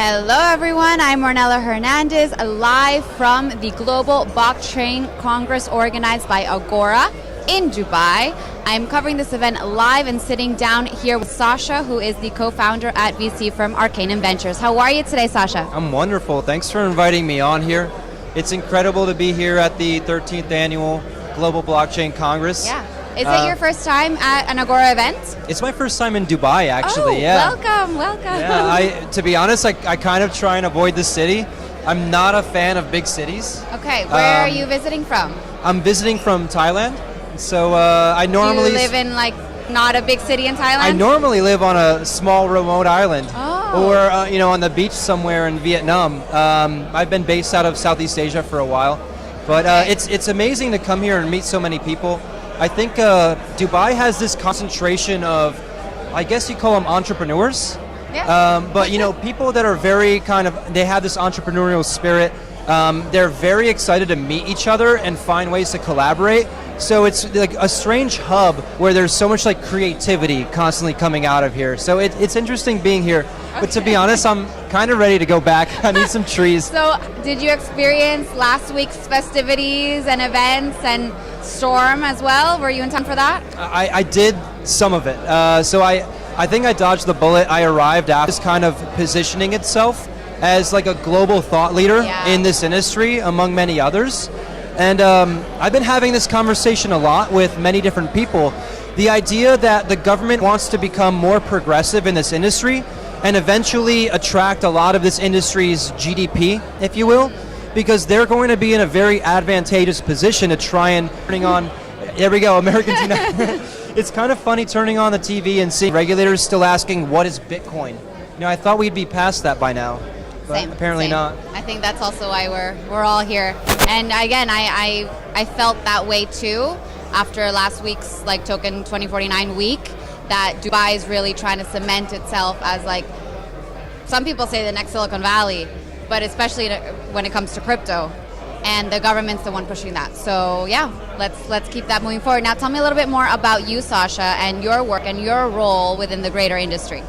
Hello everyone, I'm Ornella Hernandez, live from the Global Blockchain Congress organized by Agora in Dubai. I'm covering this event live and sitting down here with Sasha, who is the co-founder at VC firm Arcanum Ventures. How are you today, Sasha? I'm wonderful. Thanks for inviting me on here. It's incredible to be here at the 13th annual Global Blockchain Congress. Yeah. Is it your first time at an Agora event? It's my first time in Dubai, actually. Oh, yeah. welcome. Yeah, to be honest, I kind of try and avoid the city. I'm not a fan of big cities. Okay, where are you visiting from? I'm visiting from Thailand. So I normally... You live in not a big city in Thailand? I normally live on a small remote island. Oh. Or on the beach somewhere in Vietnam. I've been based out of Southeast Asia for a while. But it's amazing to come here and meet so many people. I think Dubai has this concentration of, I guess you call them entrepreneurs. Yeah. But people that are very they have this entrepreneurial spirit. They're very excited to meet each other and find ways to collaborate. So it's like a strange hub where there's so much creativity constantly coming out of here. So it's interesting being here. Okay. But to be honest, I'm kind of ready to go back. I need some trees. So did you experience last week's festivities and events and Storm as well? Were you in town for that? I did some of it. So I think I dodged the bullet. I arrived after this kind of positioning itself as a global thought leader in this industry, among many others. And I've been having this conversation a lot with many different people. The idea that the government wants to become more progressive in this industry and eventually attract a lot of this industry's GDP, if you will, because they're going to be in a very advantageous position to try and turning on, there we go, Americans United. It's kind of funny turning on the TV and seeing regulators still asking, what is Bitcoin? I thought we'd be past that by now. But apparently not. I think that's also why we're all here. And again, I felt that way too after last week's Token 2049 week, that Dubai is really trying to cement itself as some people say the next Silicon Valley, but especially when it comes to crypto. And the government's the one pushing that. So yeah, let's keep that moving forward. Now tell me a little bit more about you, Sasha, and your work and your role within the greater industry.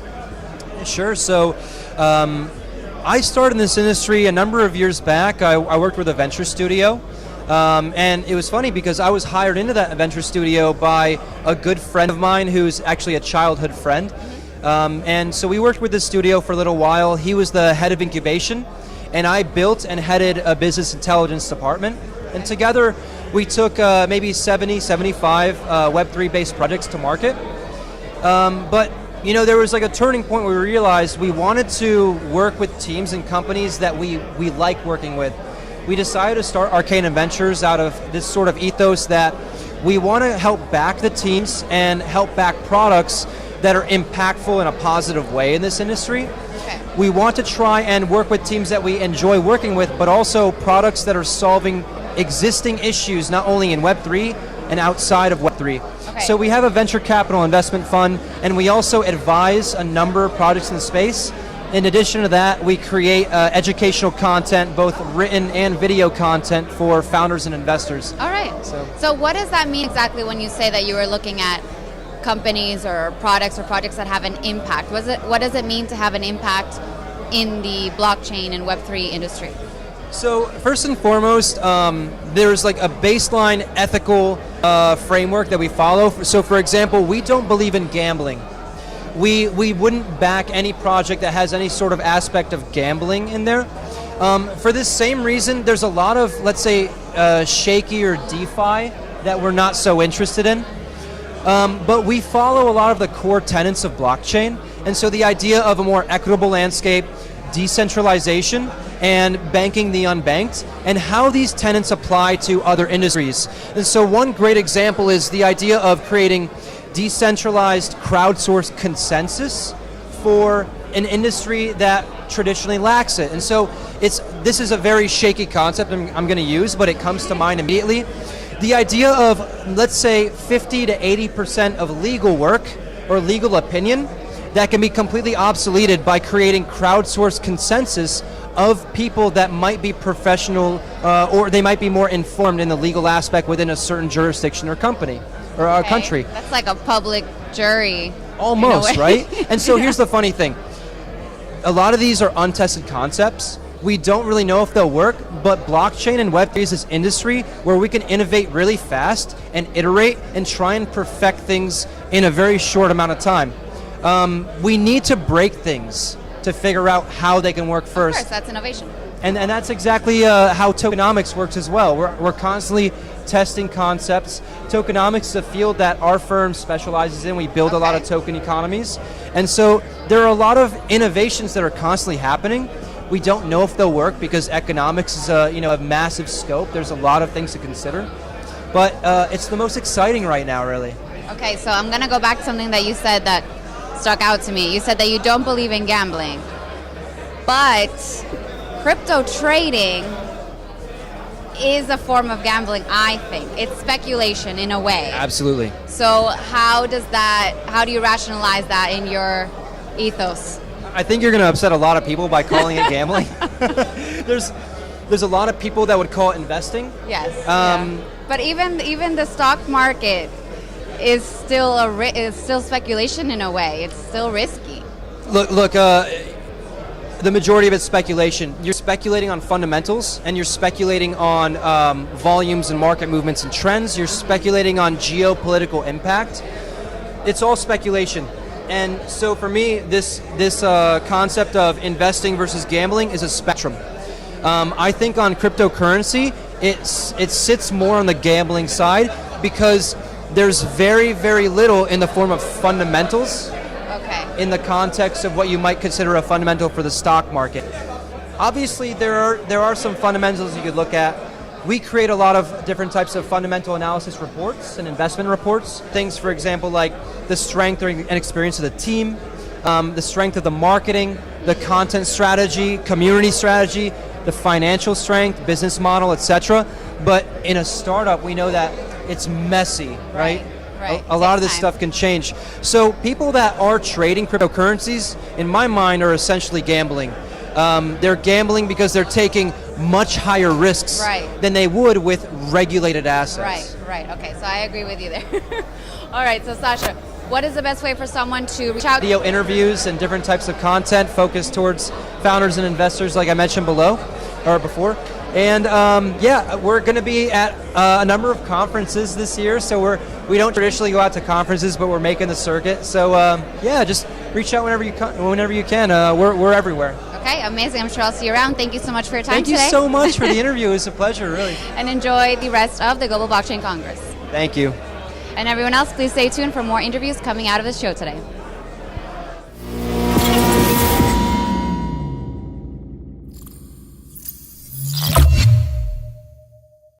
Sure. So I started in this industry a number of years back. I worked with a venture studio. And it was funny because I was hired into that venture studio by a good friend of mine who's actually a childhood friend. And so we worked with the studio for a little while. He was the head of incubation, and I built and headed a business intelligence department. And together we took maybe 70, 75 Web3 based projects to market. But there was a turning point where we realized we wanted to work with teams and companies that we like working with. We decided to start Arcanum Ventures out of this sort of ethos that we want to help back the teams and help back products that are impactful in a positive way in this industry. Okay. We want to try and work with teams that we enjoy working with, but also products that are solving existing issues, not only in Web3 and outside of Web3. Okay. So we have a venture capital investment fund, and we also advise a number of projects in the space. In addition to that, we create educational content, both written and video content for founders and investors. All right. So what does that mean exactly when you say that you were looking at companies or projects that have an impact? What does it mean to have an impact in the blockchain and Web3 industry? So first and foremost, there's a baseline ethical framework that we follow. So for example, we don't believe in gambling. We wouldn't back any project that has any sort of aspect of gambling in there. For this same reason, there's a lot of, let's say, shaky or DeFi that we're not so interested in. But we follow a lot of the core tenets of blockchain. And so the idea of a more equitable landscape, decentralization, and banking the unbanked, and how these tenets apply to other industries. And so one great example is the idea of creating decentralized crowdsourced consensus for an industry that traditionally lacks it. And so this is a very shaky concept I'm going to use, but it comes to mind immediately. The idea of, let's say, 50 to 80% of legal work or legal opinion that can be completely obsoleted by creating crowdsourced consensus of people that might be professional or they might be more informed in the legal aspect within a certain jurisdiction or company or a country. That's like a public jury. Almost, right? And so here's the funny thing. a lot of these are untested concepts. We don't really know if they'll work, but blockchain and Web3 is this industry where we can innovate really fast and iterate and try and perfect things in a very short amount of time. We need to break things to figure out how they can work first. Of course, that's innovation. And that's exactly how tokenomics works as well. We're constantly testing concepts. Tokenomics is a field that our firm specializes in. We build a lot of token economies. And so there are a lot of innovations that are constantly happening. We don't know if they'll work because economics is a massive scope. There's a lot of things to consider. But it's the most exciting right now, really. Okay, so I'm going to go back to something that you said that stuck out to me. You said that you don't believe in gambling. But crypto trading is a form of gambling, I think. It's speculation in a way. Absolutely. So how do you rationalize that in your ethos? I think you're going to upset a lot of people by calling it gambling. There's a lot of people that would call it investing. Yes. But even the stock market is still still speculation in a way. It's still risky. Look. The majority of it's speculation. You're speculating on fundamentals, and you're speculating on volumes and market movements and trends. You're speculating on geopolitical impact. It's all speculation. And so for me, this concept of investing versus gambling is a spectrum. I think on cryptocurrency, it sits more on the gambling side because there's very, very little in the form of fundamentals. In the context of what you might consider a fundamental for the stock market. Obviously, there are some fundamentals you could look at. We create a lot of different types of fundamental analysis reports and investment reports. Things, for example, like the strength and experience of the team, the strength of the marketing, the content strategy, community strategy, the financial strength, business model, etc. But in a startup, we know that it's messy, right? Right. A lot of this stuff can change. So people that are trading cryptocurrencies, in my mind, are essentially gambling. They're gambling because they're taking much higher risks than they would with regulated assets. Right. Okay, so I agree with you there. All right, so Sasha, what is the best way for someone to reach out? Video interviews and different types of content focused towards founders and investors, like I mentioned before. And we're going to be at a number of conferences this year. So we don't traditionally go out to conferences, but we're making the circuit. So just reach out whenever you can. We're everywhere. Okay, amazing. I'm sure I'll see you around. Thank you so much for your time today. Thank you so much for the interview. It was a pleasure, really. And enjoy the rest of the Global Blockchain Congress. Thank you. And everyone else, please stay tuned for more interviews coming out of this show today.